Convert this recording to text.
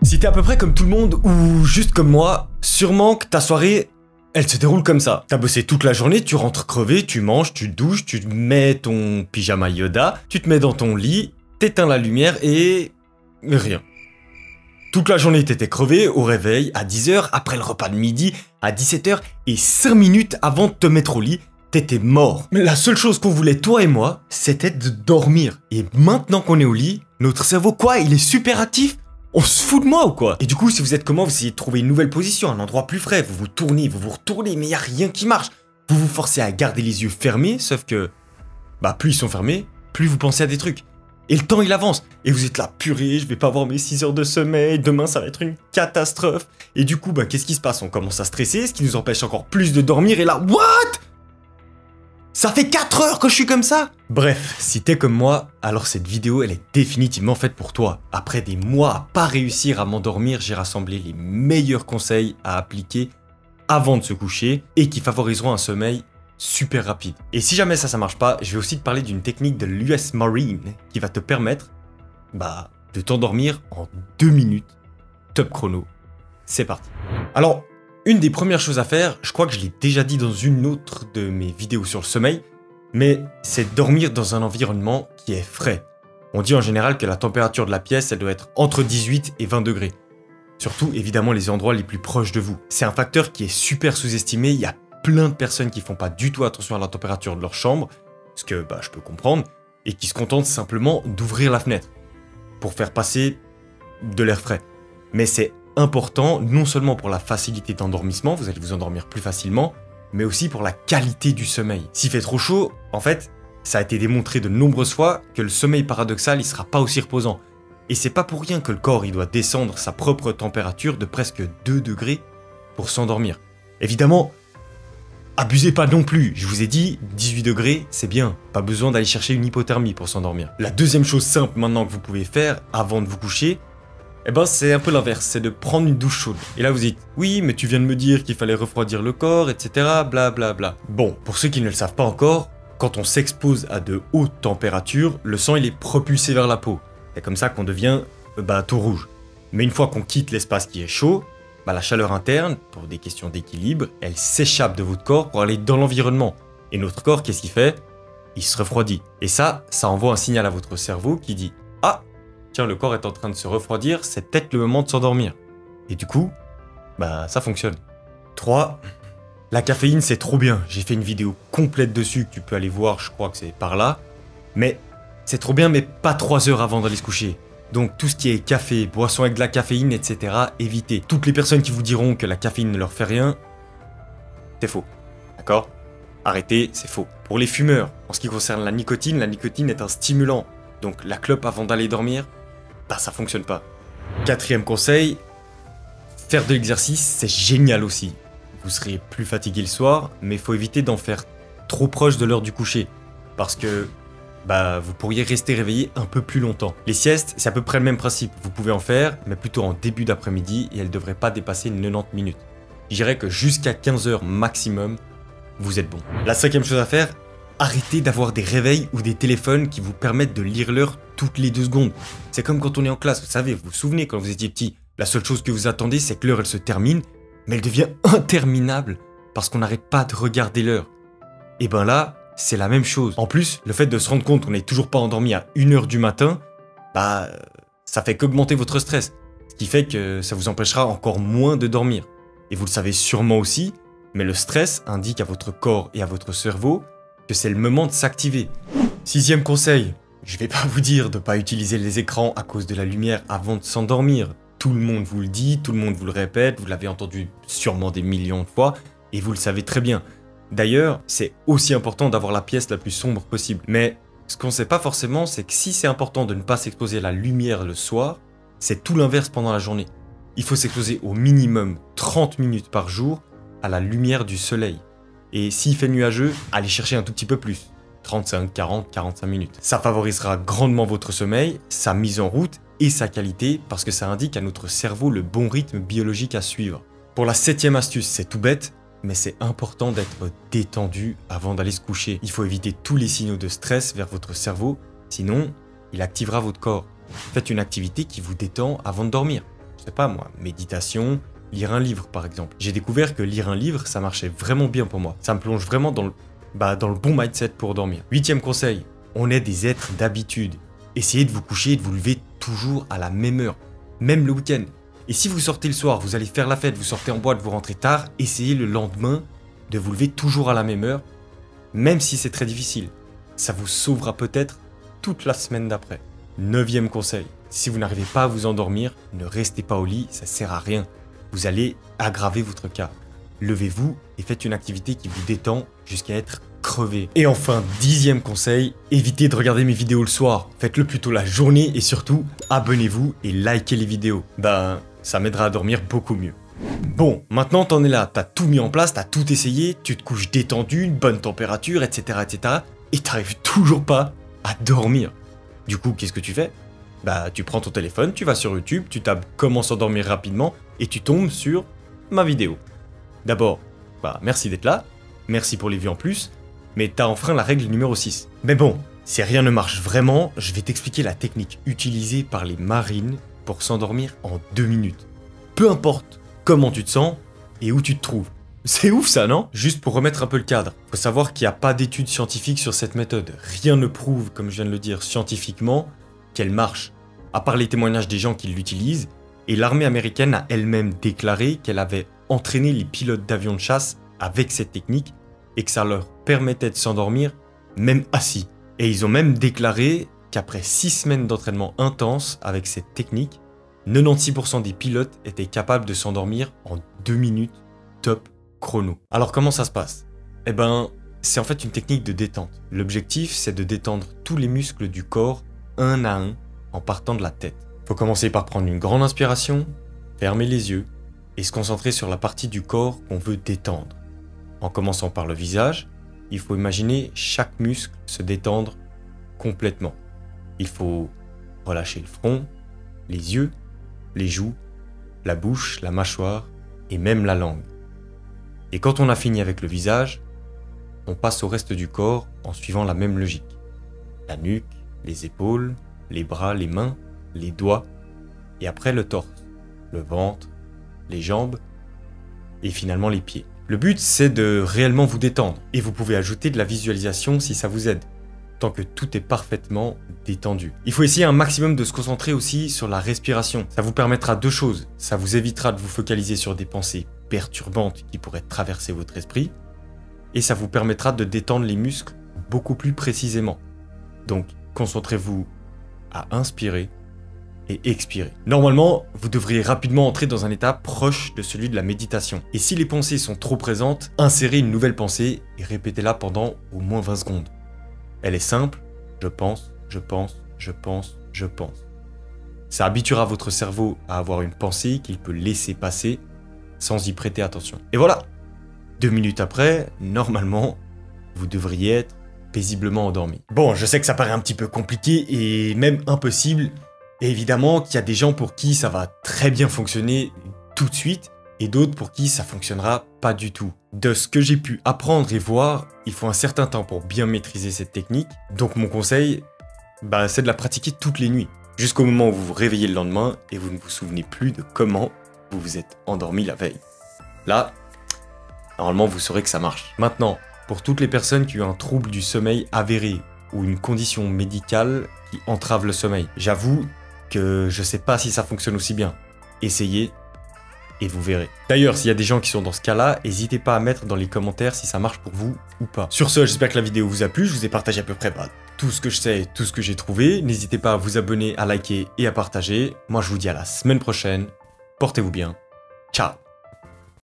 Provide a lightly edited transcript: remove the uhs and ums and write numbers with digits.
Si t'es à peu près comme tout le monde ou juste comme moi, sûrement que ta soirée, elle se déroule comme ça. T'as bossé toute la journée, tu rentres crevé, tu manges, tu te douches, tu mets ton pyjama Yoda, tu te mets dans ton lit, t'éteins la lumière et... rien. Toute la journée t'étais crevé, au réveil, à 10h, après le repas de midi, à 17h et 5 minutes avant de te mettre au lit, t'étais mort. Mais la seule chose qu'on voulait, toi et moi, c'était de dormir. Et maintenant qu'on est au lit, notre cerveau, quoi, il est super actif? On se fout de moi ou quoi? Et du coup, si vous êtes comme moi, vous essayez de trouver une nouvelle position, un endroit plus frais, vous vous tournez, vous vous retournez, mais il n'y a rien qui marche. Vous vous forcez à garder les yeux fermés, sauf que... bah, plus ils sont fermés, plus vous pensez à des trucs. Et le temps, il avance. Et vous êtes là, purée, je vais pas avoir mes 6 heures de sommeil, demain, ça va être une catastrophe. Et du coup, bah, qu'est-ce qui se passe? On commence à stresser, ce qui nous empêche encore plus de dormir, et là, what? Ça fait 4 heures que je suis comme ça! Bref, si t'es comme moi, alors cette vidéo, elle est définitivement faite pour toi. Après des mois à pas réussir à m'endormir, j'ai rassemblé les meilleurs conseils à appliquer avant de se coucher et qui favoriseront un sommeil super rapide. Et si jamais ça marche pas, je vais aussi te parler d'une technique de l'US Marine qui va te permettre, bah, de t'endormir en 2 minutes. Top chrono. C'est parti. Alors, une des premières choses à faire, je crois que je l'ai déjà dit dans une autre de mes vidéos sur le sommeil, mais c'est dormir dans un environnement qui est frais. On dit en général que la température de la pièce, elle doit être entre 18 et 20 degrés. Surtout, évidemment, les endroits les plus proches de vous. C'est un facteur qui est super sous-estimé. Il y a plein de personnes qui font pas du tout attention à la température de leur chambre, ce que bah, je peux comprendre, et qui se contentent simplement d'ouvrir la fenêtre pour faire passer de l'air frais. Mais c'est important, non seulement pour la facilité d'endormissement, vous allez vous endormir plus facilement, mais aussi pour la qualité du sommeil. S'il fait trop chaud, en fait, ça a été démontré de nombreuses fois que le sommeil paradoxal, il sera pas aussi reposant. Et c'est pas pour rien que le corps, il doit descendre sa propre température de presque 2 degrés pour s'endormir. Évidemment, abusez pas non plus, je vous ai dit, 18 degrés, c'est bien, pas besoin d'aller chercher une hypothermie pour s'endormir. La deuxième chose simple maintenant que vous pouvez faire avant de vous coucher, eh ben c'est un peu l'inverse, c'est de prendre une douche chaude. Et là vous dites, oui mais tu viens de me dire qu'il fallait refroidir le corps, etc. Blablabla. Bla bla. Bon, pour ceux qui ne le savent pas encore, quand on s'expose à de hautes températures, le sang il est propulsé vers la peau. C'est comme ça qu'on devient tout rouge. Mais une fois qu'on quitte l'espace qui est chaud, la chaleur interne, pour des questions d'équilibre, elle s'échappe de votre corps pour aller dans l'environnement. Et notre corps, qu'est-ce qu'il fait? Il se refroidit. Et ça envoie un signal à votre cerveau qui dit, ah, tiens, le corps est en train de se refroidir, c'est peut-être le moment de s'endormir. Et du coup, ça fonctionne. 3. La caféine, c'est trop bien. J'ai fait une vidéo complète dessus que tu peux aller voir, je crois que c'est par là. Mais c'est trop bien, mais pas 3 heures avant d'aller se coucher. Donc tout ce qui est café, boisson avec de la caféine, etc., évitez. Toutes les personnes qui vous diront que la caféine ne leur fait rien, c'est faux. D'accord? Arrêtez, c'est faux. Pour les fumeurs, en ce qui concerne la nicotine est un stimulant. Donc la clope avant d'aller dormir, ça fonctionne pas. 4e conseil, faire de l'exercice, c'est génial aussi. Vous serez plus fatigué le soir, mais il faut éviter d'en faire trop proche de l'heure du coucher. Parce que, vous pourriez rester réveillé un peu plus longtemps. Les siestes, c'est à peu près le même principe. Vous pouvez en faire, mais plutôt en début d'après-midi, et elles ne devraient pas dépasser 90 minutes. Je dirais que jusqu'à 15 heures maximum, vous êtes bon. La 5e chose à faire, arrêtez d'avoir des réveils ou des téléphones qui vous permettent de lire l'heure toutes les 2 secondes. C'est comme quand on est en classe, vous savez, vous vous souvenez quand vous étiez petit, la seule chose que vous attendez, c'est que l'heure elle se termine, mais elle devient interminable parce qu'on n'arrête pas de regarder l'heure. Et là, c'est la même chose. En plus, le fait de se rendre compte qu'on n'est toujours pas endormi à 1h du matin, ça fait qu'augmenter votre stress. Ce qui fait que ça vous empêchera encore moins de dormir. Et vous le savez sûrement aussi, mais le stress indique à votre corps et à votre cerveau que c'est le moment de s'activer. 6e conseil, je vais pas vous dire de pas utiliser les écrans à cause de la lumière avant de s'endormir. Tout le monde vous le dit, tout le monde vous le répète, vous l'avez entendu sûrement des millions de fois, et vous le savez très bien. D'ailleurs, c'est aussi important d'avoir la pièce la plus sombre possible. Mais ce qu'on sait pas forcément, c'est que si c'est important de ne pas s'exposer à la lumière le soir, c'est tout l'inverse pendant la journée. Il faut s'exposer au minimum 30 minutes par jour à la lumière du soleil. Et s'il fait nuageux, allez chercher un tout petit peu plus. 35, 40, 45 minutes. Ça favorisera grandement votre sommeil, sa mise en route et sa qualité parce que ça indique à notre cerveau le bon rythme biologique à suivre. Pour la 7e astuce, c'est tout bête, mais c'est important d'être détendu avant d'aller se coucher. Il faut éviter tous les signaux de stress vers votre cerveau, sinon il activera votre corps. Faites une activité qui vous détend avant de dormir. sais pas moi, méditation, lire un livre par exemple. J'ai découvert que lire un livre, ça marchait vraiment bien pour moi. Ça me plonge vraiment dans le bon mindset pour dormir. 8e conseil, on est des êtres d'habitude. Essayez de vous coucher et de vous lever toujours à la même heure, même le week-end. Et si vous sortez le soir, vous allez faire la fête, vous sortez en boîte, vous rentrez tard, essayez le lendemain de vous lever toujours à la même heure, même si c'est très difficile. Ça vous sauvera peut-être toute la semaine d'après. 9e conseil, si vous n'arrivez pas à vous endormir, ne restez pas au lit, ça sert à rien. Vous allez aggraver votre cas. Levez-vous et faites une activité qui vous détend jusqu'à être crevé. Et enfin, 10e conseil, évitez de regarder mes vidéos le soir. Faites-le plutôt la journée et surtout, abonnez-vous et likez les vidéos. Ça m'aidera à dormir beaucoup mieux. Bon, maintenant t'en es là, t'as tout mis en place, t'as tout essayé, tu te couches détendu, une bonne température, etc. et t'arrives toujours pas à dormir. Du coup, qu'est-ce que tu fais? Tu prends ton téléphone, tu vas sur YouTube, tu tapes comment s'endormir rapidement et tu tombes sur ma vidéo. D'abord, merci d'être là, merci pour les vues en plus, mais t'as enfreint la règle numéro 6. Mais bon, si rien ne marche vraiment, je vais t'expliquer la technique utilisée par les marines pour s'endormir en 2 minutes. Peu importe comment tu te sens et où tu te trouves. C'est ouf ça, non? Juste pour remettre un peu le cadre, faut savoir qu'il n'y a pas d'études scientifiques sur cette méthode. Rien ne prouve, comme je viens de le dire, scientifiquement, qu'elle marche, à part les témoignages des gens qui l'utilisent, et l'armée américaine a elle-même déclaré qu'elle avait entraîné les pilotes d'avions de chasse avec cette technique et que ça leur permettait de s'endormir même assis. Et ils ont même déclaré qu'après 6 semaines d'entraînement intense avec cette technique, 96% des pilotes étaient capables de s'endormir en 2 minutes top chrono. Alors comment ça se passe? C'est en fait une technique de détente. L'objectif, c'est de détendre tous les muscles du corps un à un en partant de la tête. Faut commencer par prendre une grande inspiration, fermer les yeux et se concentrer sur la partie du corps qu'on veut détendre. En commençant par le visage, il faut imaginer chaque muscle se détendre complètement. Il faut relâcher le front, les yeux, les joues, la bouche, la mâchoire et même la langue. Et quand on a fini avec le visage, on passe au reste du corps en suivant la même logique. La nuque, les épaules, les bras, les mains, les doigts, et après le torse, le ventre, les jambes et finalement les pieds. Le but, c'est de réellement vous détendre et vous pouvez ajouter de la visualisation si ça vous aide, tant que tout est parfaitement détendu. Il faut essayer un maximum de se concentrer aussi sur la respiration. Ça vous permettra 2 choses. Ça vous évitera de vous focaliser sur des pensées perturbantes qui pourraient traverser votre esprit et ça vous permettra de détendre les muscles beaucoup plus précisément. Donc, concentrez-vous à inspirer et expirer. Normalement, vous devriez rapidement entrer dans un état proche de celui de la méditation. Et si les pensées sont trop présentes, insérez une nouvelle pensée et répétez-la pendant au moins 20 secondes. Elle est simple, je pense, je pense, je pense, je pense. Ça habituera votre cerveau à avoir une pensée qu'il peut laisser passer sans y prêter attention. Et voilà, 2 minutes après, normalement, vous devriez être paisiblement endormi. Bon, je sais que ça paraît un petit peu compliqué et même impossible. Et évidemment qu'il y a des gens pour qui ça va très bien fonctionner tout de suite et d'autres pour qui ça fonctionnera pas du tout. De ce que j'ai pu apprendre et voir, il faut un certain temps pour bien maîtriser cette technique. Donc mon conseil, c'est de la pratiquer toutes les nuits, jusqu'au moment où vous vous réveillez le lendemain et vous ne vous souvenez plus de comment vous vous êtes endormi la veille. Là, normalement vous saurez que ça marche. Maintenant, pour toutes les personnes qui ont un trouble du sommeil avéré ou une condition médicale qui entrave le sommeil, j'avoue que je sais pas si ça fonctionne aussi bien. Essayez et vous verrez. D'ailleurs, s'il y a des gens qui sont dans ce cas-là, n'hésitez pas à mettre dans les commentaires si ça marche pour vous ou pas. Sur ce, j'espère que la vidéo vous a plu, je vous ai partagé à peu près tout ce que je sais, tout ce que j'ai trouvé. N'hésitez pas à vous abonner, à liker et à partager. Moi, je vous dis à la semaine prochaine. Portez-vous bien. Ciao.